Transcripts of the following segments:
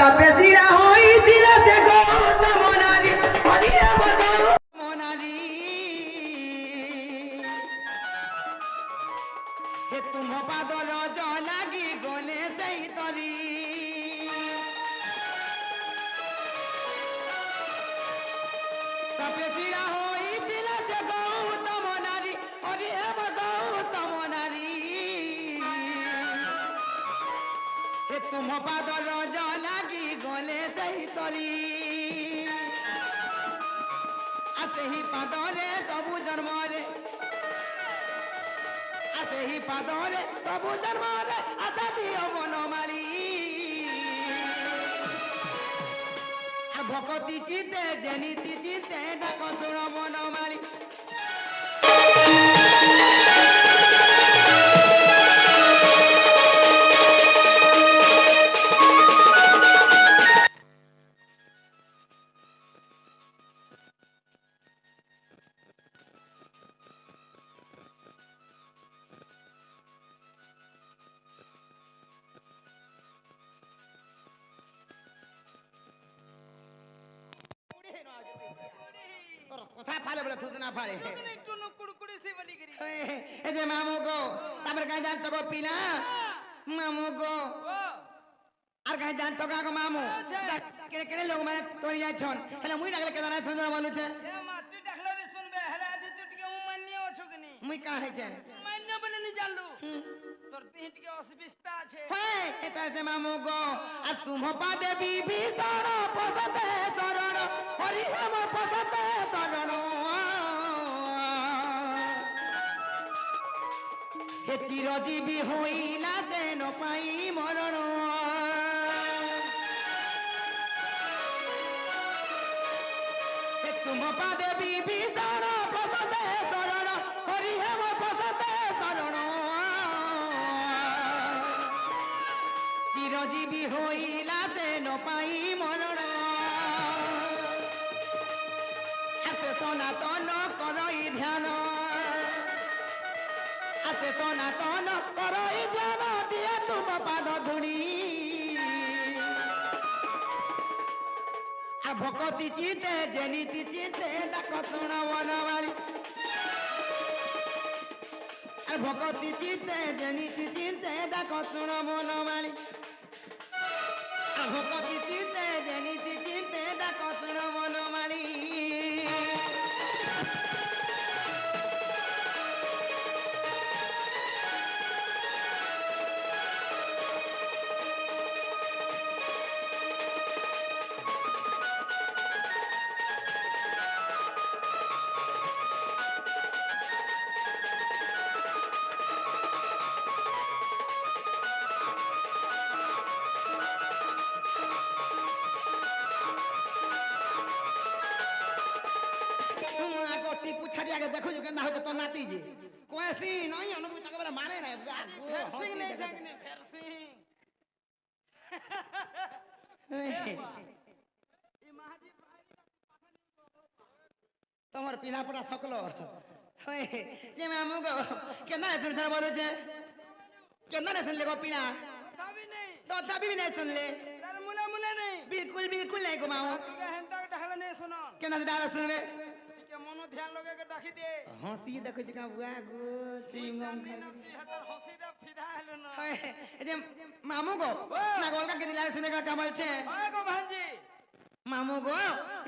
সাপে চিড়া হইছিল যে গৌতম নারী হরিয়া গৌতম নারী হে তুম পাদর লাগি গলে সেই তরি সাপে চিড়া হইছিল যে গৌতম নারী হরিয়া গৌতম নারী হে তুম পাদর লাগি গলে সেই তরি আসেহি পাদরে সবু জন্মরে আসেহি পাদরে সবু জন্মরে আশা দিও বনমালী ভকতি চিতে জেনিতি চিতে ডাক শুণ বনমালী কথা ফালে বলে থুত না ফালে একটু কুড়কুড়ি সে বলি করি এই যে মামু গো তারপরে কাই জানছো গো পিলা মামু গো আর কাই জানছো গো মামু কেনে কেনে লোক মানে তোরি যাইছন হেলে মুই ডাকলে কেদানা সুন্দর বলুছে এ মা তুই ডাকলে বে শুনবে হেলে আজ তুই টিকে মান্য আছো কিনি মুই কা হইছে মান্য বলে নি জানলু তোর তিন টিকে অসুবিধা আছে হ্যাঁ এটা যে মামু গো আর তুম পাদে বিভীষণ পসতে চরণ হরি রাম পসতে চরণ হে চিরজীবী হইলা যেন পাই মরণ হে তুম পাদে বিভীষণ পসতে চরণ হরি রাম পসতে চরণ চিরজীবী হইলা যেন পাই মরণ আছে সনাতন করই ধ্যান আছে সনাতন করই ধ্যান দিয়ে তুম পাদ ধুড়ি আর ভকতি চিতে জেনিতি চিতে ডাক শুণ বনমালী আর ভকতি চিতে জেনিতি চিতে ডাক শুণ বনমালী আর ভকতি চিতে জেনিতি চিতে ডাক শুণ বনমালী পুছাটি আগে দেখো কেনা হয়তো তোর নাতি যে কয়েছি নয় অনুভূতি তাকে বলে মানে নাই ফেরসিং নেই জাগনি ফেরসিং তোমার পিলা পড়া সকল যে মামু গো কেনা শুনে ধর বলছে কেনা শুনলে গো পিলা তথাপি নেই তথাপি নাই শুনলে তার মুলে মুলে নেই বিলকুল বিলকুল নাই গো মামু তুই হেনতা ডাকলে নেই শোনো কেনা ডালা শুনবে টিকে মনো ধ্যান লগে কে ডাকি দে হাসি দেখো যে বুয়া গো চুইংগম খাই তুই হাতার হসিটা ফিদা হলো না এই যে মামু গো না গোলকা কে দিলা শুনে কা বলছে ওই গো ভাঞ্জি মামু গো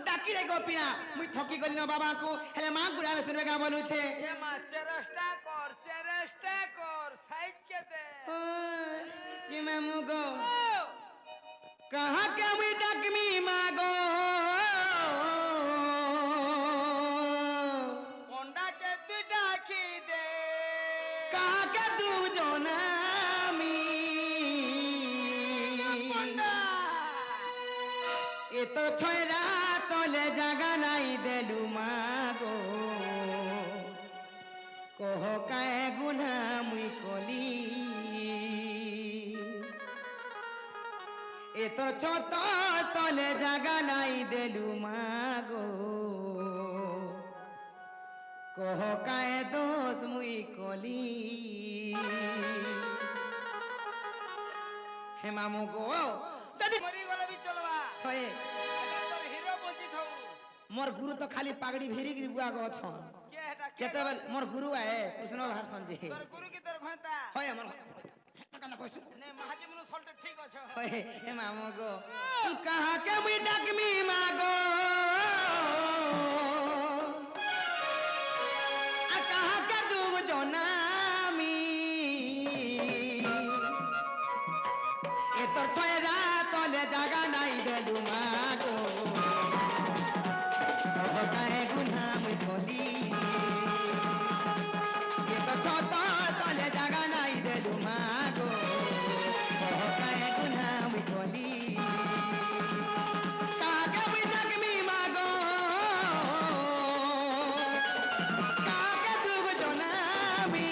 ডাকি রে গো পিনা মুই ঠকি গলি না বাবা কো হেলে মা গুড়া শুনবে কা বলুছে এ মা চেষ্টা কর সাইড কে দে যে মামু গো कहा के मुई डाकमी मागो कोंडा के तू डाकी दे कहा के तू जोनामी कोंडा ए तो छोरा तोले जगा नाई देलु मागो कह काए गुना मुई कोली এ তো ছোট তলে জাগা নাই দেলু মাগো কহ কায়ে দোষ মুই কলি হে মামু গো যদি মরি গলে বি गुरु तो खाली पागड़ी भेरी गिरी बुआ गो छन के हेटा के केतबेल मोर गुरु आए कृष्ण भाषण जी तोर गुरु की तोर भंता होय हमर कना पैसा ने महाजी मनु सल्ट ठीक अछ होय ए मामो गो कहां के मी डकमी मागो आ कहां के दूब जोनामी ए तोर छोरा तले जागा नाई देलु मागो ओ काहे गुना मुई बोली ए तो छोटा तले जागा नाई देलु मागो ओ काहे गुना मुई बोली काके मुई डकमी मागो काके दूब जोनामी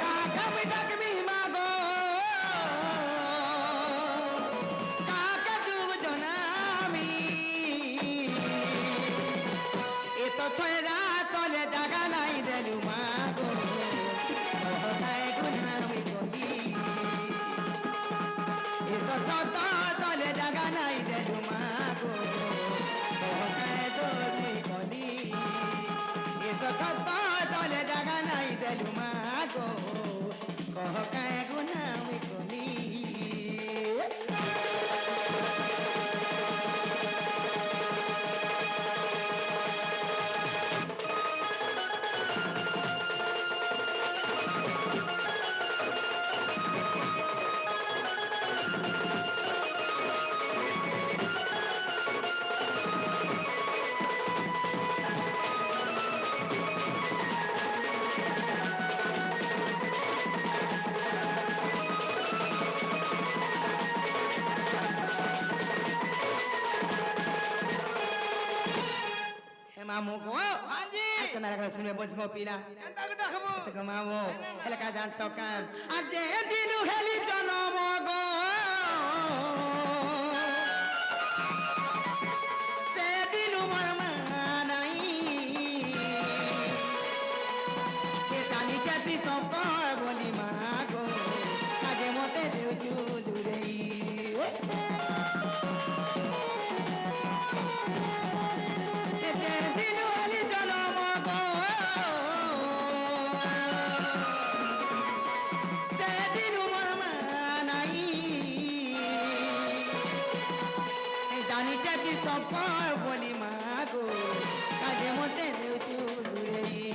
काके मुई डकमी मागो काके दूब जोनामी ए तो छोरा तले जागा नाई देलु मागो ओ काहे गुना मुई बोली ए तो छोटा तले जागा नाई देलु मागो ओ काहे दूब मुई बोली ए तो छोटा तले जागा नाई देलु मागो कह काहे गुना मुई बोली हे मामू को हांजी कना रखा सुने बोझ को पीला केंता के डखबू तो मामू हेला का जान छकाम आज ए दिलु हेली जनम गो से दिलु मरमा नाई के जानी चाती तो कर बोली मागो काजे मोते देउ जू दुरई दिलु हेली जनम गो से दिलु मरमा नाई जानी चाची सब बोली मागो काजे मोते देउचु दुरई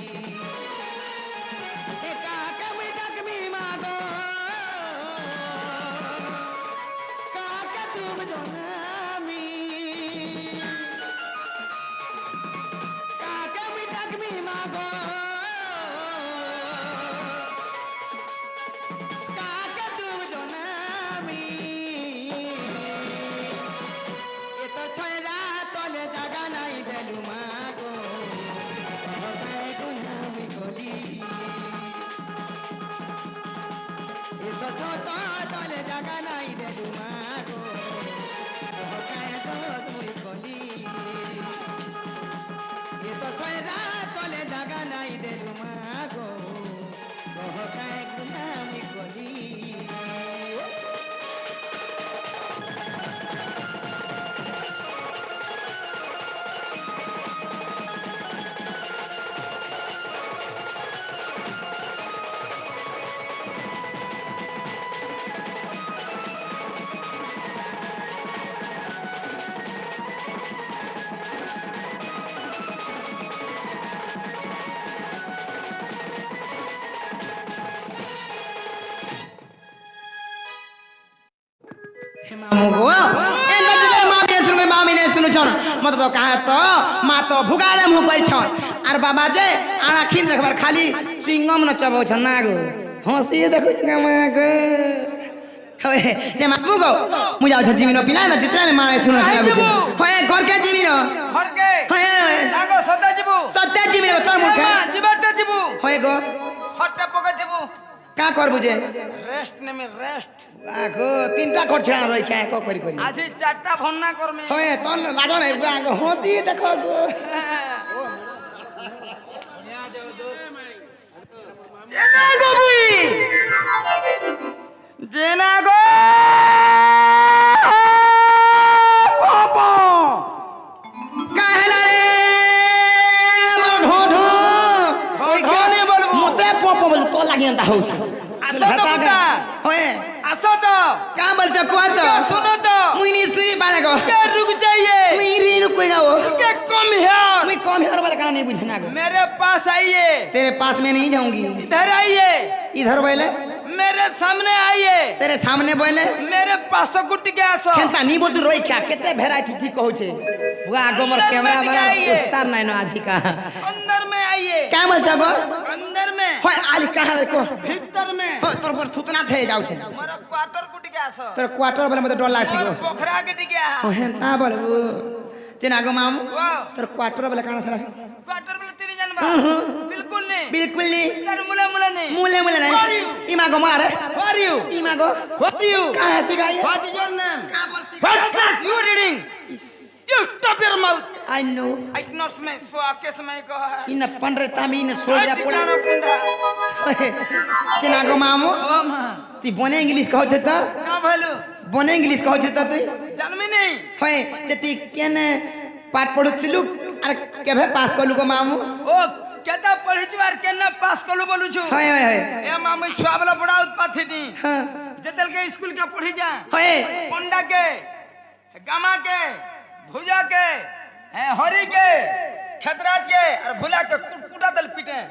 ए काका मी डकमी मागो काका तुम जोनामी काका मी डकमी मागो काका तुम जोनामी ए तो छोरा तले जागा नाई देलु मागो ओ काहे गुना मुई बोली ए तो छोटा तले जागा नाई देलु मागो ओ काहे दोस मुई बोली ए तो छोरा तले जागा नाई देलु मागो ओ काहे गुना मुई बोली मामू गो एंदा जे मामी ने सुनु छन मत तो कहा तो मा तो भुगाले मु करि छन आर बाबा जे आना खिन देखबार खाली चुइंगम न चबौ छन ना गो हंसी देखु मा गो होए जे मामू गो मु जाउ छ जिमिनो पिना न जितना में माने सुनु होए घर के जिमिनो घर के होए आगो सदा जीबू सत्य जिमिनो तोर मुखा जीबटे जीबू होए गो खट्टा पका जीबू का कर बुझे रेस्ट ने में रेस्ट आगो तीनटा कोठ छना रही खाए को करी करी আজি চারটা ভন্না করমে होए तन लाजो नै आगो हंसी देखो गो জেনা গো বুই জেনা গো ডর লাগি এন্তা হউছে আসো তো বুতা ওয়ে আসো তো কা বলছ কোয়া তো सुनो तो মুই নি সুরি পারে গো क्या रुक जाइए মুই রি রুকই গাও क्या कम हियर मुझे कम हियर वाला गाना नहीं बुझना गो मेरे पास आइए तेरे पास में नहीं जाऊंगी इधर आइए इधर बोले मेरे सामने आइए तेरे सामने बोले मेरे पास गुट के आसो केनता नी बोल रोई क्या केते भेराइटी ठीक कहू छे बुआ आगो मोर कैमरा वाला उस्ताद नहीं न आजी का अंदर में आइए क्या बोल छ गो अंदर में होय आली कहां को भीतर में हो तोर पर थुतना थे जाऊ छे मेरा क्वार्टर गुट के आसो तोर क्वार्टर वाला मते डर लागसी और गो पोखरा के टिके आ ओ हेनता बोलबू तेना गो मामू वाह तोर क्वार्टर वाला काना सरा क्वार्टर में तेरी जानबा बिल्कुल नहीं बिल्कुल नहीं तर मुला मुला नहीं मुले मुले नहीं इमा गो मारे Who are you? इमा गो Who are you? कहां सिखाई What is your name? का बोल What class you reading? You stop your mouth. I know I not smash for a kiss my god. इन पंडरे तामीन सोड़ा पोड़ा Tikana kunda. तेना गो मामू Oh ma. ती बोने इंग्लिश कहू छे त का भलो? बोने इंग्लिश कहू छे त तू जानमी नहीं. होय जे ती केने पाठ पढुतिलु अरे केभे पास कलु गो मामू ओ केता पढ़िचवार केना पास कलु बोलु छु. होय होय होय ए मामी छुआ वाला बड़ा उत्पाती नी. हां जतल के स्कूल का पढ़ी जा. होय पंडा के गामा के भुजा के हरी के खतराज के और भुला के कुटा दल पीटे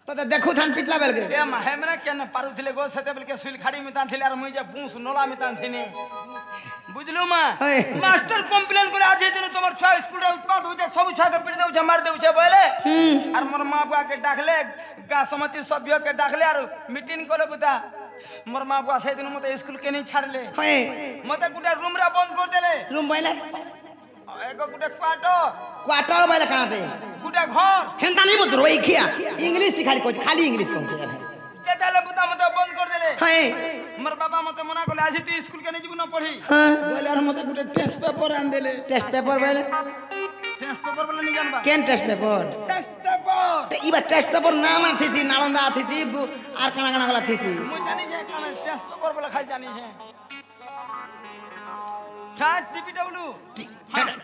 तो देखू थान पिटला बेल के ए हेमना केन पारु थिले गो सते बेल के सुइल खाड़ी मितान थिले और मुई जे बूंस नोला मितान थिनी बुझलु मा होय। मास्टर कंप्लेन करे आज दिन तोमर छुआ स्कूल रे उत्पाद हो जा सब छुआ के पीट देउ छ मार देउ छ बोले और मोर मां बुआ के डाकले गा समिति सभ्य के डाकले और मीटिंग कोले बुता मोर मां बुआ से दिन मते स्कूल के नहीं छाड़ले होय मते गुटा रूम रा बंद कर देले रूम बोले एगो गुटा क्वार्टर क्वार्टर बोले कहां से गुटा घर हेनता नहीं बोल रोई खिया इंग्लिश सिखाई को खाली इंग्लिश कहू जे ताले बुता मते बंद कर देले होय मोर बाबा मते मना कोले आज तू स्कूल के नहीं जीव न पढ़ी हां बोले और मते गुटा टेस्ट पेपर आन देले टेस्ट पेपर बोले टेस्ट पेपर बोले नहीं जानबा केन टेस्ट पेपर टेस्ट पेपर ते इबा टेस्ट पेपर नाम थीसी नालंदा थीसी आर कना कना वाला थीसी मुई जानी जे कान टेस्ट पेपर बोले खाली जानी छे ठा टीपीडब्ल्यू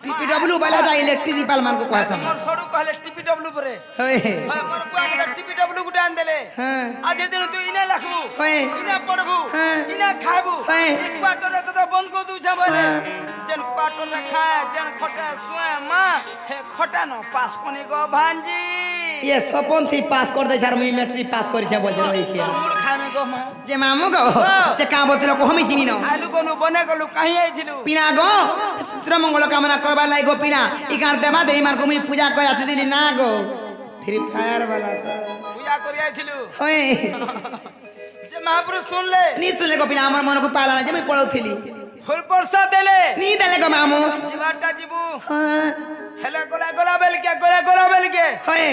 टीपीडब्ल्यू वाला टा इलेक्ट्रिक दीपाल मान को कहसा मोर सडू कहले टीपीडब्ल्यू परे होय हां मोर बुआ के टीपीडब्ल्यू गुटा आन देले हां आज दिन तू इने लखबू होय इने पढ़बू हाँ। इने खाबू हाँ। एक क्वार्टर रे तो बंद कर दू छ बोले जन क्वार्टर रे खाए जन खटा सोए मां हे खटा न पास कोनी गो भांजी ये सपन थी पास कर दे छार मुई मैट्रिक पास करि छ बोल रही खिया मुड़ खाने गो मां जे मामू गो हाँ। जे का बोतलो को हमी चिनी न आलू कोनु बने गलु कहीं आइथिलु पिना गो श्री मंगल कामना करबा लाई गो पिना ई कार देबा दे मार को मुई पूजा कर आसी दिली ना गो फ्री फायर वाला तो पूजा करि आइथिलु होय जे महापुरुष सुन ले नी सुले गो पिना हमर मन को पाला ना जे मुई पळौथिली फुल परसा देले नी देले गो मामू जीवाटा जीबू हां हेला गोला गोला बेल के होय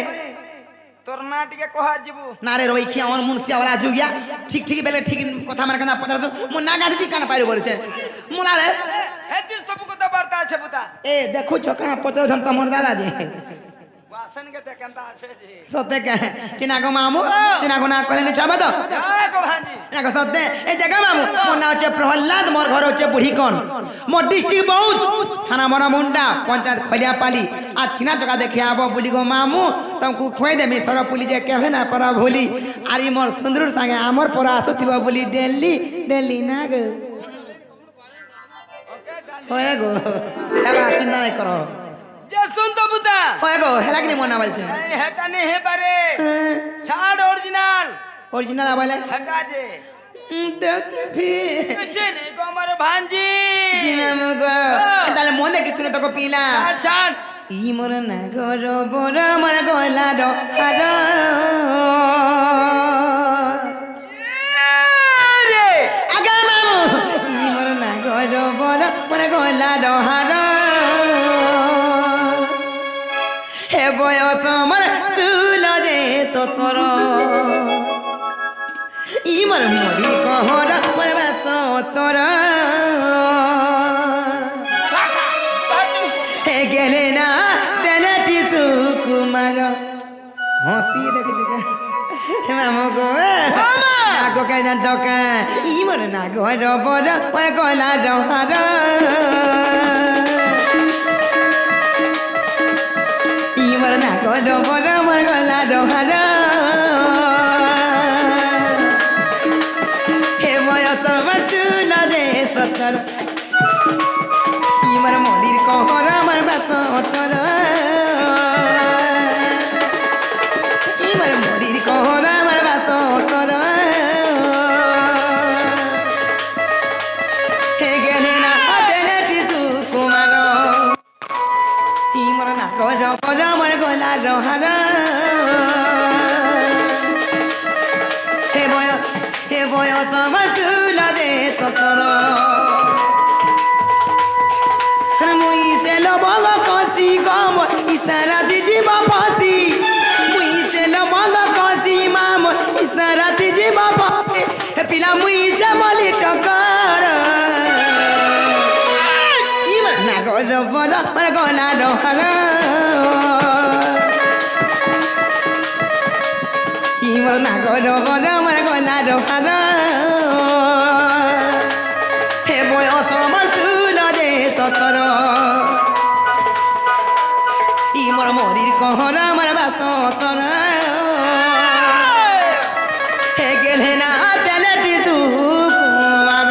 तोर नाट के कहा जीबू नारे रोई खिया और मुनसिया वाला जुगिया ठीक ठीक बेले ठीक কথা मार कना 1500 मो ना गाठी दी काना पाइरो बोलछे मुला रे हे दिन सब को तो वार्ता छे बुता ए देखो छकना 1500 त मोर दादा जी वासन के ते कंता छे जी सत्य के चिना गो मामू चिना गो ना कहले न चाबो तो जय को भांजी ना गो सत्य ए जगह मामू मोर नाम छे प्रहलाद मोर घर छे बुढ़ी कोन मोर डिस्ट्रिक्ट बहुत थाना मोरा मुंडा पंचायत खलिया पाली आ छिना जगह देखे आबो बुली गो मामू तुमको खोई दे मी सर पुली जे केभे ना परा भोली आरी मोर सुंदर संगे आमर परा आसुतिबा बुली डेली ना गो होए गो एबा चिंता नहीं करो जे सुन तो बुता होए गो हेला कि मोना बोल छे नहीं हेटा नहीं है बारे छाड़ ओरिजिनल ओरिजिनल आबले हटा जे देवती फिर पीछे नहीं को हमारे भांजी जिना मगो ताले मोने कि सुने तो को पीला छाड़ इ मोर ना गरो बोर मोर गोला रो हारो रे आगे मामू इ मोर ना गरो बोर मोर गोला रो हारो हे बयस मोर सुलो जे सतर इ मोर मोरी कहर मोर बास सतर हे गेले ना तेने टिसु कुमार हंसी देखे जुके मामू गो ना गो के जान चौका इ मोर ना गो रो बोर मोर गोला रो हारो इ मोर ना गो रो बोर मोर गोला रो हारो তর ইমর মলির কহর আমার বাস তর ইমর মলির কহর আমার বাস তর হে গেলে না দেলে টিসু কুমার ইমর না কর কর আমার গলা রহার হে বয়স আমার তুলা দে তর মুই সে লবঙ্গ কষি গম ইসারা দিজিব ফসি মুই সে লবঙ্গ কষি মাম ইসারা দিজিব ফসি হে পিলা মুই সে বলি টকর ইমর না গর বড় আমার গলা রহার ইমর না গর বড় আমার গলা রহার হে বয়স আমার তুলা দে তর ইমর মরির কহর আমার বাস তর হে গেলে না তেলে টিসু কুমার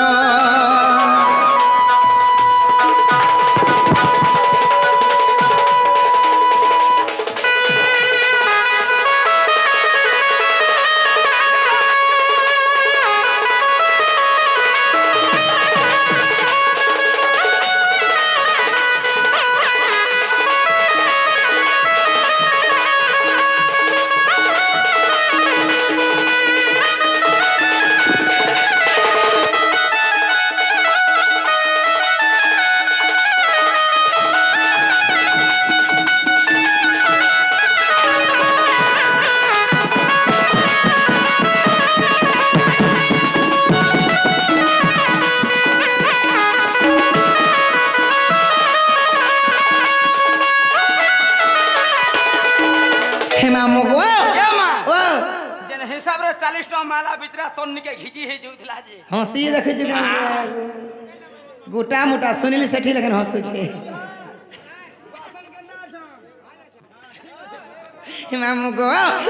ମାମୁ ଗୋ ଏ ମା ଓ ଯେନ୍ ହିସାବରେ 40 ଟଙ୍କା ମାଲା ଭିତରେ ତନ୍ନିକେ ଘିଚି ହେଇ ଯାଉଥିଲା ଯେ ହସି ଦେଖୁଛୁ ଗୋଟା ମୋଟା ଶୁଣିଲି ସେଠି ଲେଖେନ୍ ହସୁଛେ ମାମୁ ଗୋ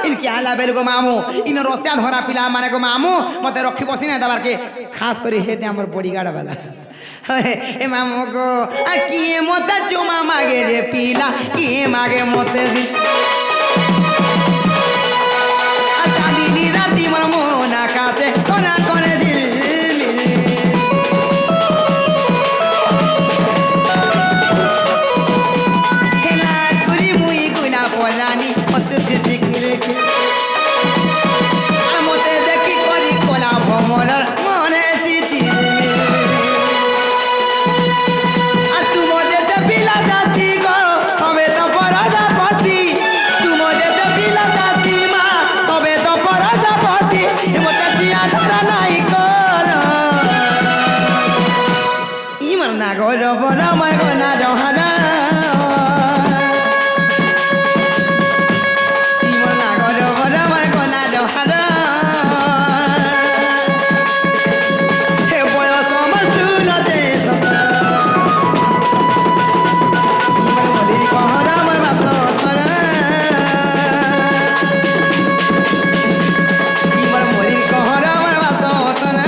ଇନକି ଆଲା ବେଲ ଗୋ ମାମୁ ଇନ ରସିଆ ଧରା ପିଲା ମାନେ ଗୋ ମାମୁ ମତେ ରଖି ବସି ନା ଦବାର କେ ଖାସ କରି ହେତେ ଆମର ବଡିଗାର୍ଡ ବାଲା ଏ ମାମୁ ଗୋ ଆ କିଏ ମତେ ଚୁମା ମାଗେ ରେ ପିଲା କିଏ ମାଗେ ମତେ রাতি মর মোনা কাছে কোনা কোনে হেলা করি মুই গুলা পরানি অত শিখিরেছি আর মতে দেখি করি কোলা ভমর মনে চিঠি আর তুমো যেতে পিলা জাতি গো সবে তো পরাজাপতি তুমো যেতে পিলা জাতি মা সবে তো পরাজাপতি মতে চিয়া ধরা নাই কর ইমর না গর বড় আমার গলা জহারা ইমর না গর বড় আমার গলা জহারা হে বয়স আমার চুলতে ইমর বলির কহরা আমার বাপ করা ইমর বলির কহরা আমার বাপ করা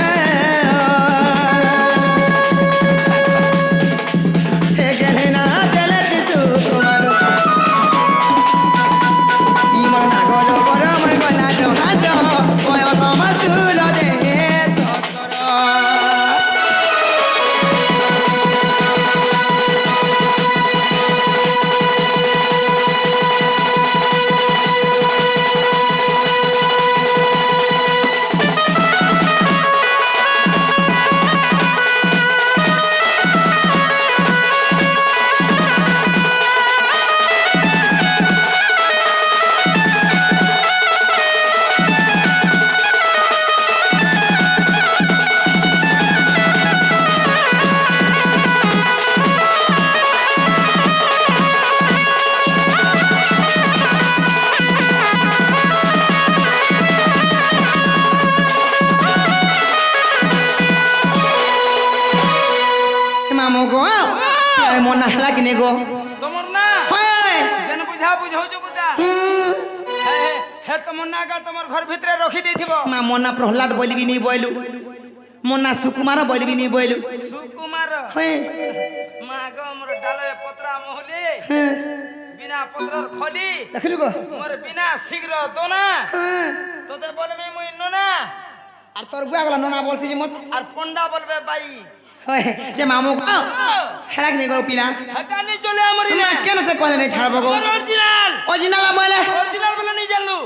হে গেলে না তেলে টিচু তোমার ইমর না গর বড় আমার গলা জহারা বয়স আমার চুলতে মামু গো আরে মন হালা কিনে গো তোমার না হয় যেন বুঝা বুঝাউছো বুঝা হে তোমার না গা তোমার ঘর ভিতরে রখি দেইথিব মা মনা প্রহ্লাদ বলিবি নি বইলু মোর না সুকুমার বলবি নি বইলু সুকুমার হ্যাঁ মা গো মোর ডালে পত্রা মহলি হ্যাঁ বিনা পত্রর খলি দেখিলু গো মোর বিনা শীঘ্র দোনা হ্যাঁ তোতে বলবি মুই নোনা আর তোর বুয়া গলা নোনা বলছি যে মত আর পন্ডা বলবে বাই হয় যে মামু গো হেলাক নি গো পিনা হটানি চলে আমরি না কেন সে কলে নাই ছাড়বো গো অরিজিনাল অরিজিনাল বলে অরিজিনাল বলে নি জানলু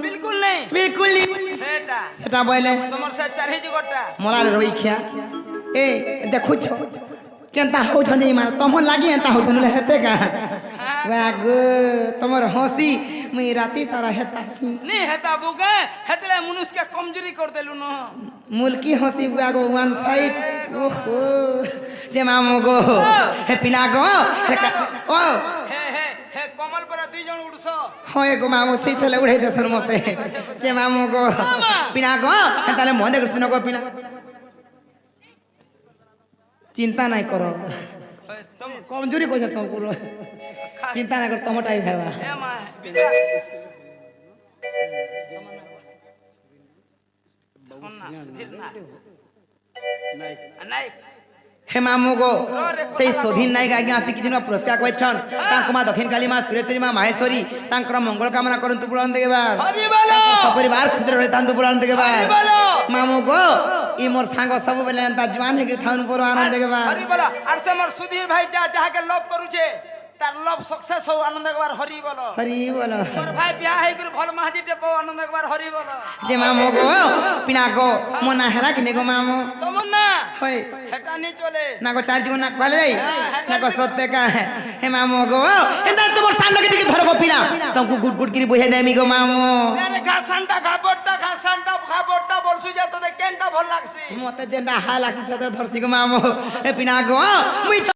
বিলকুল নেই বিলকুল নি সেটা সেটা বলে তোমার সে চারহি জগটা মলার রইখিয়া এ দেখুছ কেনতা হউছনি মানে তমন লাগি এন্তা হউছনি হেতে কা গো তোমার হসি মুই রাতি সারা হেতাসি নি হেতা বুকে হেতলে মনুষ্য কে কমজোরি কর দেলু ন মুলকি হসি গো ওয়ান সাইড ওহো যে মামু গো হে পিনা গো হে ও হে হে হে কমল পরে দুই জন উড়ছ হয় গো মামু সেই থেলে উড়াই দেছর মতে যে মামু গো পিনা গো তাহলে মনে করছ ন গো পিনা চিন্তা নাই করো তুম কমজোরি কইছ তুমি পুরো চিন্তা না কর তোমাটাই ভাবা হে মা বিজা না সুধীর না নাই হে মামু গো সেই স্বাধীন নায়ক আজ্ঞা আসি কিছু পুরস্কার কইছন তাঙ্ক মা দক্ষিণ কালী মা সুরেশ্বরী মা মাহেশ্বরী তাঙ্কর মঙ্গল কামনা করন্তু পুরাণ দেবার হরি বলো সপরিবার খুশি রহে তান্তু পুরাণ দেবার হরি বলো মামু গো ই মোর সাঙ্গ সব বেলে তা জওয়ান হেগি থাউন পুরো আনন্দ দেবার হরি বলো আর সে মোর সুধীর ভাই যাহাকে লভ করুছে তার লভ সাকসেস হও আনন্দ একবার হরি বলো হরি বলো মোর ভাই বিয়া হই করে ভাল মাহাজিতে পাও আনন্দ একবার হরি বলো যে মামু গো পিনা গো মনা হেরা কিনে গো মামু তোমার না হয় হেটা নি চলে না গো চার জীবন না কলে না গো সত্যি কা হে মামু গো এন্দা তোমার সামনে টিকে ধরো গো পিনা তোমাকে গুড গুড করে বহে দেমি গো মামু আরে ঘাসানটা খাবড়টা বলছু যে তোদের কেনটা ভাল লাগছে মতে যেটা হাল আছে সেটা ধরছি গো মামু এ পিনা গো মুই